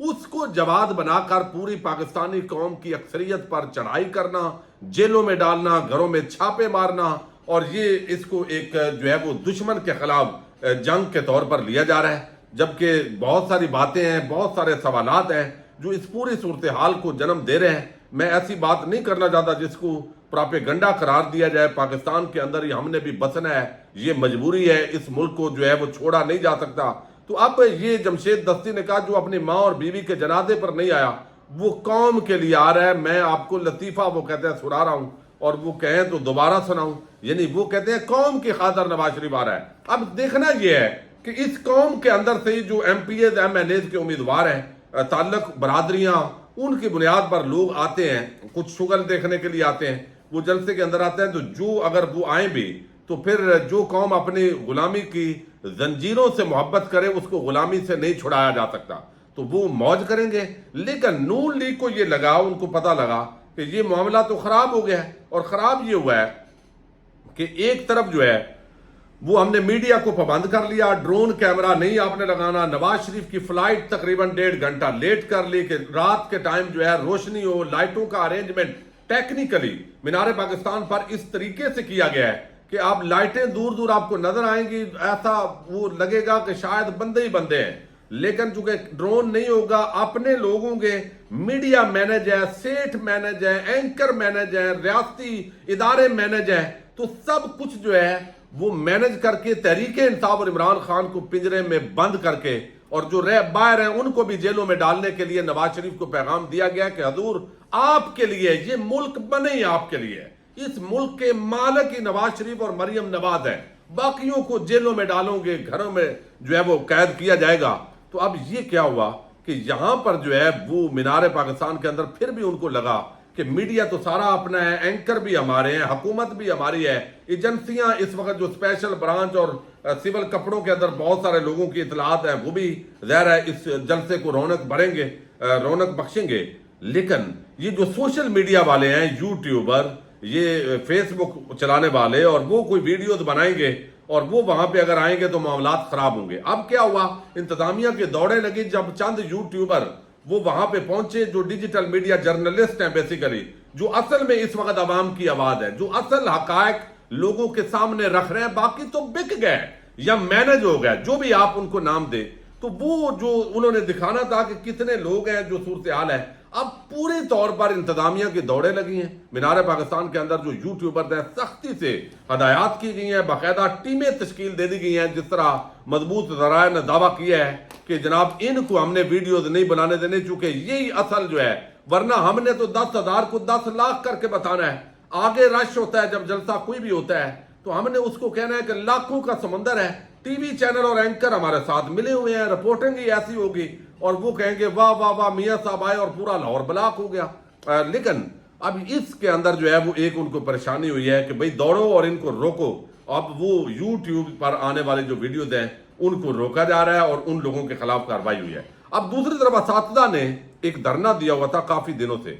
اس کو جواد بنا کر پوری پاکستانی قوم کی اکثریت پر چڑھائی کرنا، جیلوں میں ڈالنا، گھروں میں چھاپے مارنا، اور یہ اس کو ایک جو ہے وہ دشمن کے خلاف جنگ کے طور پر لیا جا رہا ہے، جبکہ بہت ساری باتیں ہیں، بہت سارے سوالات ہیں جو اس پوری صورتحال کو جنم دے رہے ہیں۔ میں ایسی بات نہیں کرنا چاہتا جس کو پراپیگنڈا قرار دیا جائے۔ پاکستان کے اندر ہی ہم نے بھی بسنا ہے، یہ مجبوری ہے، اس ملک کو جو ہے وہ چھوڑا نہیں جا سکتا۔ تو اب یہ جمشید دستی نے کہا جو اپنی ماں اور بیوی کے جنازے پر نہیں آیا وہ قوم کے لیے آ رہا ہے۔ میں آپ کو لطیفہ وہ کہتے ہیں سنا رہا ہوں، اور وہ کہیں تو دوبارہ سناؤں، یعنی وہ کہتے ہیں قوم کی خاطر نواز شریف آ رہا ہے۔ اب دیکھنا یہ ہے کہ اس قوم کے اندر سے جو M P As M N As کے امیدوار ہیں، تعلق برادریاں، ان کی بنیاد پر لوگ آتے ہیں، کچھ شغل دیکھنے کے لیے آتے ہیں، وہ جلسے کے اندر آتے ہیں، تو جو اگر وہ آئیں بھی تو پھر جو قوم اپنی غلامی کی زنجیروں سے محبت کرے اس کو غلامی سے نہیں چھڑایا جا سکتا، تو وہ موج کریں گے۔ لیکن نون لیگ کو یہ لگا، ان کو پتہ لگا کہ یہ معاملہ تو خراب ہو گیا ہے، اور خراب یہ ہوا ہے کہ ایک طرف جو ہے وہ ہم نے میڈیا کو پابند کر لیا، ڈرون کیمرہ نہیں آپ نے لگانا، نواز شریف کی فلائٹ تقریباً 1.5 گھنٹہ لیٹ کر لی کہ رات کے ٹائم جو ہے روشنی ہو، لائٹوں کا ارینجمنٹ ٹیکنیکلی مینار پاکستان پر اس طریقے سے کیا گیا ہے کہ آپ لائٹیں دور دور آپ کو نظر آئیں گی، ایسا وہ لگے گا کہ شاید بندے ہی بندے ہیں، لیکن چونکہ ڈرون نہیں ہوگا، اپنے لوگوں کے میڈیا مینج ہے، سیٹ مینج ہے، اینکر مینج ہے، ریاستی ادارے مینج ہے، تو سب کچھ جو ہے وہ مینج کر کے تحریک انصاف اور عمران خان کو پنجرے میں بند کر کے، اور جو باہر ہیں ان کو بھی جیلوں میں ڈالنے کے لیے نواز شریف کو پیغام دیا گیا کہ حضور آپ کے لیے یہ ملک بنے ہی آپ کے لیے، اس ملک کے مالک ہی نواز شریف اور مریم نواز ہے، باقیوں کو جیلوں میں ڈالوں گے، گھروں میں جو ہے وہ قید کیا جائے گا۔ تو اب یہ کیا ہوا کہ یہاں پر جو ہے وہ مینار پاکستان کے اندر پھر بھی ان کو لگا کہ میڈیا تو سارا اپنا ہے، اینکر بھی ہمارے ہیں، حکومت بھی ہماری ہے، ایجنسیاں اس وقت جو اسپیشل برانچ اور سول کپڑوں کے اندر بہت سارے لوگوں کی اطلاعات ہیں وہ بھی ظاہر ہے اس جلسے کو رونق بخشیں گے۔ لیکن یہ جو سوشل میڈیا والے ہیں، یوٹیوبر، یہ فیس بک چلانے والے، اور وہ کوئی ویڈیوز بنائیں گے اور وہ وہاں پہ اگر آئیں گے تو معاملات خراب ہوں گے۔ اب کیا ہوا، انتظامیہ کے دوڑے لگی جب چند یوٹیوبر وہ وہاں پہ پہنچے جو ڈیجیٹل میڈیا جرنلسٹ ہیں بیسیکلی، جو اصل میں اس وقت عوام کی آواز ہے، جو اصل حقائق لوگوں کے سامنے رکھ رہے ہیں، باقی تو بک گئے یا مینج ہو گئے، جو بھی آپ ان کو نام دیں، تو وہ جو انہوں نے دکھانا تھا کہ کتنے لوگ ہیں، جو صورتحال ہے، اب پوری طور پر انتظامیہ کی دوڑیں لگی ہیں۔ مینار پاکستان کے اندر جو یوٹیوبر ہیں سختی سے ہدایات کی گئی ہیں، باقاعدہ ٹیمیں تشکیل دے دی گئی ہیں، جس طرح مضبوط ذرائع نے دعویٰ کیا ہے کہ جناب ان کو ہم نے ویڈیوز نہیں بنانے دینے، چونکہ یہی اصل جو ہے، ورنہ ہم نے تو 10,000 کو 10 لاکھ کر کے بتانا ہے۔ آگے رش ہوتا ہے جب جلسہ کوئی بھی ہوتا ہے تو ہم نے اس کو کہنا ہے کہ لاکھوں کا سمندر ہے، ٹی وی چینل اور اینکر ہمارے ساتھ ملے ہوئے ہیں، رپورٹنگ ہی ایسی ہوگی، اور وہ کہیں گے واہ واہ واہ میاں صاحب آئے اور پورا لاہور بلاک ہو گیا۔ لیکن اب اس کے اندر جو ہے وہ ایک ان کو پریشانی ہوئی ہے کہ بھئی دوڑو اور ان کو روکو۔ اب وہ یوٹیوب پر آنے والے جو ویڈیوز ہیں ان کو روکا جا رہا ہے اور ان لوگوں کے خلاف کارروائی ہوئی ہے۔ اب دوسری طرف اساتذہ نے ایک دھرنا دیا ہوا تھا کافی دنوں سے،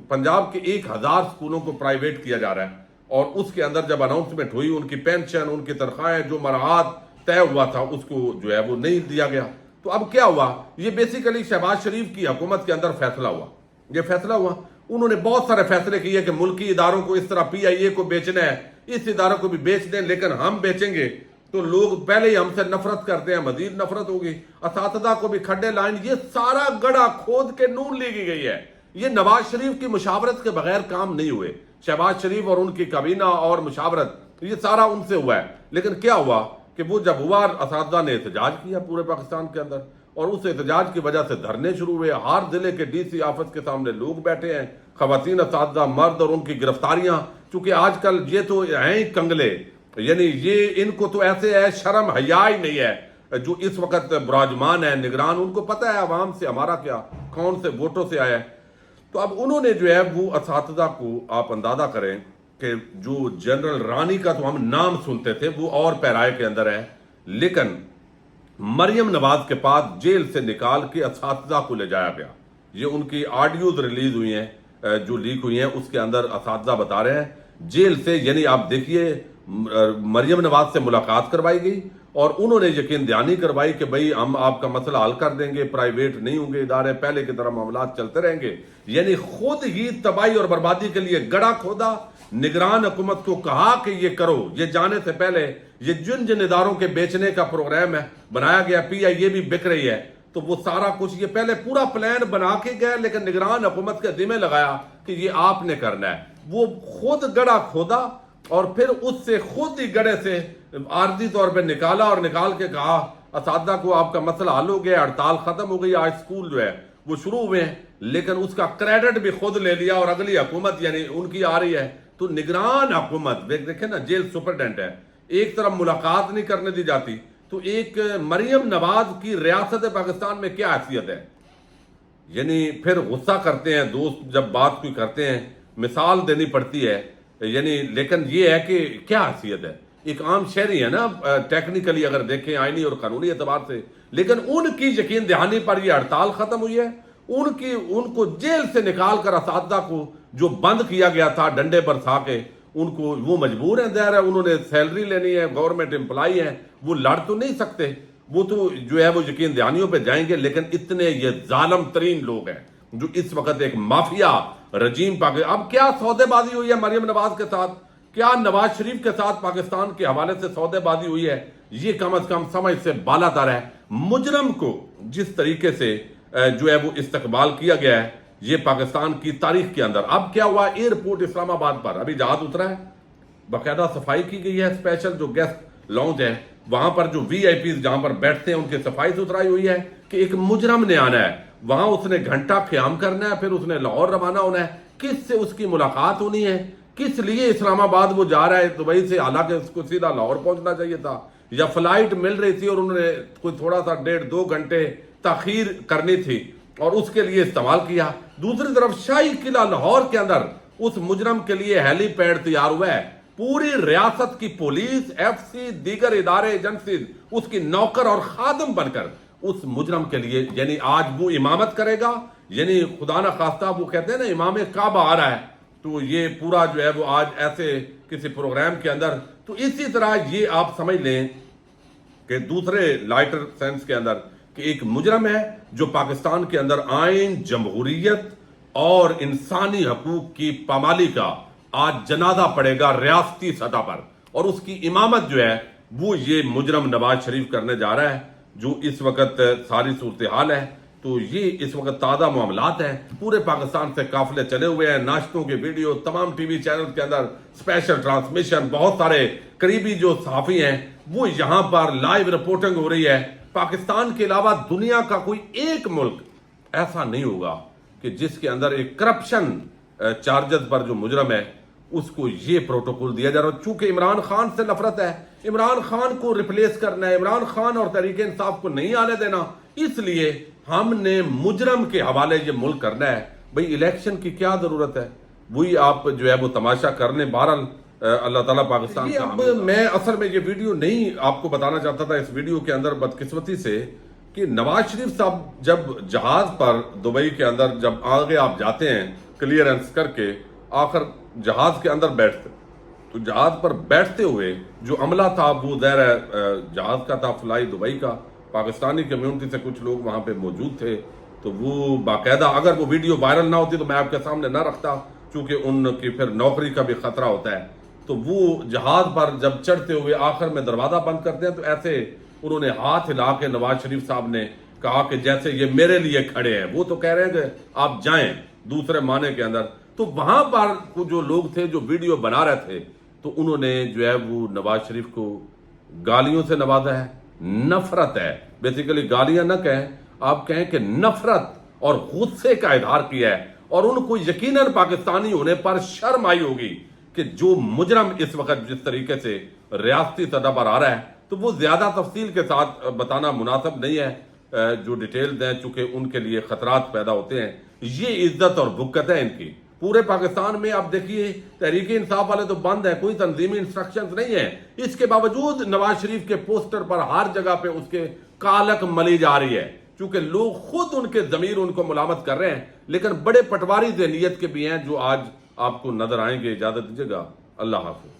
پنجاب کے 1000 سکولوں کو پرائیویٹ کیا جا رہا ہے، اور اس کے اندر جب اناؤنسمنٹ ہوئی ان کی پینشن، ان کی تنخواہیں، جو مراحات طے ہوا تھا اس کو جو ہے وہ نہیں دیا گیا۔ تو اب کیا ہوا، یہ بیسیکلی شہباز شریف کی حکومت کے اندر فیصلہ ہوا، یہ فیصلہ ہوا، انہوں نے بہت سارے فیصلے کیے کہ ملکی اداروں کو اس طرح پی آئی اے کو بیچنا ہے، اس اداروں کو بھی بیچ دیں، لیکن ہم بیچیں گے تو لوگ پہلے ہی ہم سے نفرت کرتے ہیں، مزید نفرت ہوگی، اساتذہ کو بھی کھڈے لائن، یہ سارا گڑھا کھود کے نون لی گئی ہے۔ یہ نواز شریف کی مشاورت کے بغیر کام نہیں ہوئے، شہباز شریف اور ان کی کابینہ اور مشاورت، یہ سارا ان سے ہوا ہے۔ لیکن کیا ہوا کہ وہ جب ہوا، اساتذہ نے احتجاج کیا پورے پاکستان کے اندر، اور اس احتجاج کی وجہ سے دھرنے شروع ہوئے، ہر ضلع کے ڈی سی آفس کے سامنے لوگ بیٹھے ہیں، خواتین اساتذہ، مرد، اور ان کی گرفتاریاں، چونکہ آج کل یہ تو ہیں ہی کنگلے، یعنی یہ ان کو تو ایسے ہے شرم حیا ہی نہیں ہے، جو اس وقت براجمان ہے نگران، ان کو پتہ ہے عوام سے ہمارا کیا، کون سے ووٹوں سے آیا ہے۔ تو اب انہوں نے جو ہے وہ اساتذہ کو، آپ اندازہ کریں کہ جو جنرل رانی کا تو ہم نام سنتے تھے وہ اور پیرائے کے اندر ہے، لیکن مریم نواز کے پاس جیل سے نکال کے اساتذہ کو لے جایا گیا۔ یہ ان کی آڈیوز ریلیز ہوئی ہیں جو لیک ہوئی ہیں، اس کے اندر اساتذہ بتا رہے ہیں جیل سے، یعنی آپ دیکھیے مریم نواز سے ملاقات کروائی گئی اور انہوں نے یقین دہانی کروائی کہ بھئی ہم آپ کا مسئلہ حل کر دیں گے، پرائیویٹ نہیں ہوں گے ادارے، پہلے کی طرح معاملات چلتے رہیں گے. یعنی خود ہی تباہی اور بربادی کے لیے گڑھا کھودا. نگران حکومت کو کہا کہ یہ کرو، یہ جانے سے پہلے یہ جن اداروں کے بیچنے کا پروگرام ہے بنایا گیا، PIA بھی بک رہی ہے، تو وہ سارا کچھ یہ پہلے پورا پلان بنا کے گئے، لیکن نگران حکومت کے ذمہ لگایا کہ یہ آپ نے کرنا ہے. وہ خود گڑھا کھودا اور پھر اس سے خود ہی گڑھے سے عارضی طور پہ نکالا اور نکال کے کہا اساتذہ کو آپ کا مسئلہ حل ہو گیا، ہڑتال ختم ہو گئی، آج سکول جو ہے وہ شروع ہوئے ہیں. لیکن اس کا کریڈٹ بھی خود لے لیا اور اگلی حکومت یعنی ان کی آ رہی ہے. تو نگران حکومت دیکھیں نا، جیل سپرڈنٹ ہے، ایک طرف ملاقات نہیں کرنے دی جاتی، تو ایک مریم نواز کی ریاست پاکستان میں کیا حیثیت ہے؟ یعنی پھر غصہ کرتے ہیں دوست جب بات کوئی کرتے ہیں، مثال دینی پڑتی ہے، یعنی لیکن یہ ہے کہ کیا حیثیت ہے؟ ایک عام شہری ہے نا، ٹیکنیکلی اگر دیکھیں آئینی اور قانونی اعتبار سے، لیکن ان کی یقین دہانی پر یہ ہڑتال ختم ہوئی ہے. ان کو جیل سے نکال کر اساتذہ کو جو بند کیا گیا تھا ڈنڈے پر تھا کہ ان کو وہ مجبور ہیں، ظاہر ہے انہوں نے سیلری لینی ہے، گورنمنٹ امپلائی ہیں، وہ لڑ تو نہیں سکتے، وہ تو جو ہے وہ یقین دہانیوں پہ جائیں گے. لیکن اتنے یہ ظالم ترین لوگ ہیں جو اس وقت ایک مافیا رجیم اب کیا سودے بازی ہوئی ہے مریم نواز کے ساتھ، کیا نواز شریف کے ساتھ پاکستان کے حوالے سے سودے بازی ہوئی ہے، یہ کم از کم سمجھ سے بالا تر ہے. مجرم کو جس طریقے سے جو ہے وہ استقبال کیا گیا ہے یہ پاکستان کی تاریخ کے اندر. اب کیا ہوا، ایئرپورٹ اسلام آباد پر ابھی جہاز اترا ہے، باقاعدہ صفائی کی گئی ہے، اسپیشل جو گیسٹ لاؤنج ہے وہاں پر جو VIPs جہاں پر بیٹھتے ہیں ان کی صفائی ستھرائی ہوئی ہے کہ ایک مجرم نے آنا ہے وہاں، اس نے گھنٹہ قیام کرنا ہے، پھر اس نے لاہور روانہ ہونا ہے. کس سے اس کی ملاقات ہونی ہے، کس لیے اسلام آباد وہ جا رہا ہے دبئی سے، حالانکہ اس کو سیدھا لاہور پہنچنا چاہیے تھا، یا فلائٹ مل رہی تھی اور انہوں نے کوئی تھوڑا سا 1.5-2 گھنٹے تاخیر کرنی تھی اور اس کے لیے استعمال کیا. دوسری طرف شاہی قلعہ لاہور کے اندر اس مجرم کے لیے ہیلی پیڈ تیار ہوا ہے. پوری ریاست کی پولیس، FC، دیگر ادارے ایجنسیز اس کی نوکر اور خادم بن کر اس مجرم کے لیے، یعنی آج وہ امامت کرے گا، یعنی خدا نہ خواستہ وہ کہتے ہیں نا امام کعبہ آ رہا ہے، تو یہ پورا جو ہے وہ آج ایسے کسی پروگرام کے اندر. تو اسی طرح یہ آپ سمجھ لیں کہ دوسرے لائٹر سینس کے اندر کہ ایک مجرم ہے جو پاکستان کے اندر آئین، جمہوریت اور انسانی حقوق کی پامالی کا آج جنازہ پڑے گا ریاستی سطح پر، اور اس کی امامت جو ہے وہ یہ مجرم نواز شریف کرنے جا رہا ہے. جو اس وقت ساری صورتحال ہے تو یہ اس وقت تازہ معاملات ہیں. پورے پاکستان سے قافلے چلے ہوئے ہیں، ناشتوں کے ویڈیو تمام ٹی وی چینل کے اندر، اسپیشل ٹرانسمیشن، بہت سارے قریبی جو صحافی ہیں وہ یہاں پر لائیو رپورٹنگ ہو رہی ہے. پاکستان کے علاوہ دنیا کا کوئی ایک ملک ایسا نہیں ہوگا کہ جس کے اندر ایک کرپشن چارجز پر جو مجرم ہے اس کو یہ پروٹوکول دیا جا رہا ہے. چونکہ عمران خان سے نفرت ہے، عمران خان کو ریپلیس کرنا ہے، عمران خان اور تحریک انصاف کو نہیں آنے دینا، اس لیے ہم نے مجرم کے حوالے یہ ملک کرنا ہے. بھئی الیکشن کی کیا ضرورت ہے، وہی آپ جو ہے وہ تماشا کر لیں. بہرحال اللہ تعالیٰ پاکستان کا. اب میں اصل میں یہ ویڈیو نہیں آپ کو بتانا چاہتا تھا اس ویڈیو کے اندر بدقسمتی سے کہ نواز شریف صاحب جب جہاز پر دبئی کے اندر جب آگے آپ جاتے ہیں کلیئرنس کر کے آخر جہاز کے اندر بیٹھتے، تو جہاز پر بیٹھتے ہوئے جو عملہ تھا وہ ظاہر جہاز کا تھا، فلائی دبئی کا، پاکستانی کمیونٹی سے کچھ لوگ وہاں پہ موجود تھے، تو وہ باقاعدہ اگر وہ ویڈیو وائرل نہ ہوتی تو میں آپ کے سامنے نہ رکھتا، چونکہ ان کی پھر نوکری کا بھی خطرہ ہوتا ہے. تو وہ جہاز پر جب چڑھتے ہوئے آخر میں دروازہ بند کرتے ہیں تو ایسے انہوں نے ہاتھ ہلا کے نواز شریف صاحب نے کہا کہ جیسے یہ میرے لیے کھڑے ہیں. وہ تو کہہ رہے ہیں کہ آپ جائیں دوسرے معنی کے اندر. تو وہاں پر جو لوگ تھے جو ویڈیو بنا رہے تھے تو انہوں نے جو ہے وہ نواز شریف کو گالیوں سے نوازا ہے. نفرت ہے، بیسیکلی گالیاں نہ کہیں، آپ کہیں کہ نفرت اور غصے کا اظہار کیا ہے. اور ان کو یقیناً پاکستانی ہونے پر شرم آئی ہوگی کہ جو مجرم اس وقت جس طریقے سے ریاستی سطح پر آ رہا ہے، تو وہ زیادہ تفصیل کے ساتھ بتانا مناسب نہیں ہے. جو ڈیٹیل دیں چونکہ ان کے لیے خطرات پیدا ہوتے ہیں. یہ عزت اور بھکت ہے ان کی پورے پاکستان میں. آپ دیکھیے تحریک انصاف والے تو بند ہیں، کوئی تنظیمی انسٹرکشنز نہیں ہیں، اس کے باوجود نواز شریف کے پوسٹر پر ہر جگہ پہ اس کے کالک ملی جا رہی ہے، چونکہ لوگ خود ان کے ضمیر ان کو ملامت کر رہے ہیں. لیکن بڑے پٹواری ذہنیت کے بھی ہیں جو آج آپ کو نظر آئیں گے. اجازت دیجیے گا، اللہ حافظ.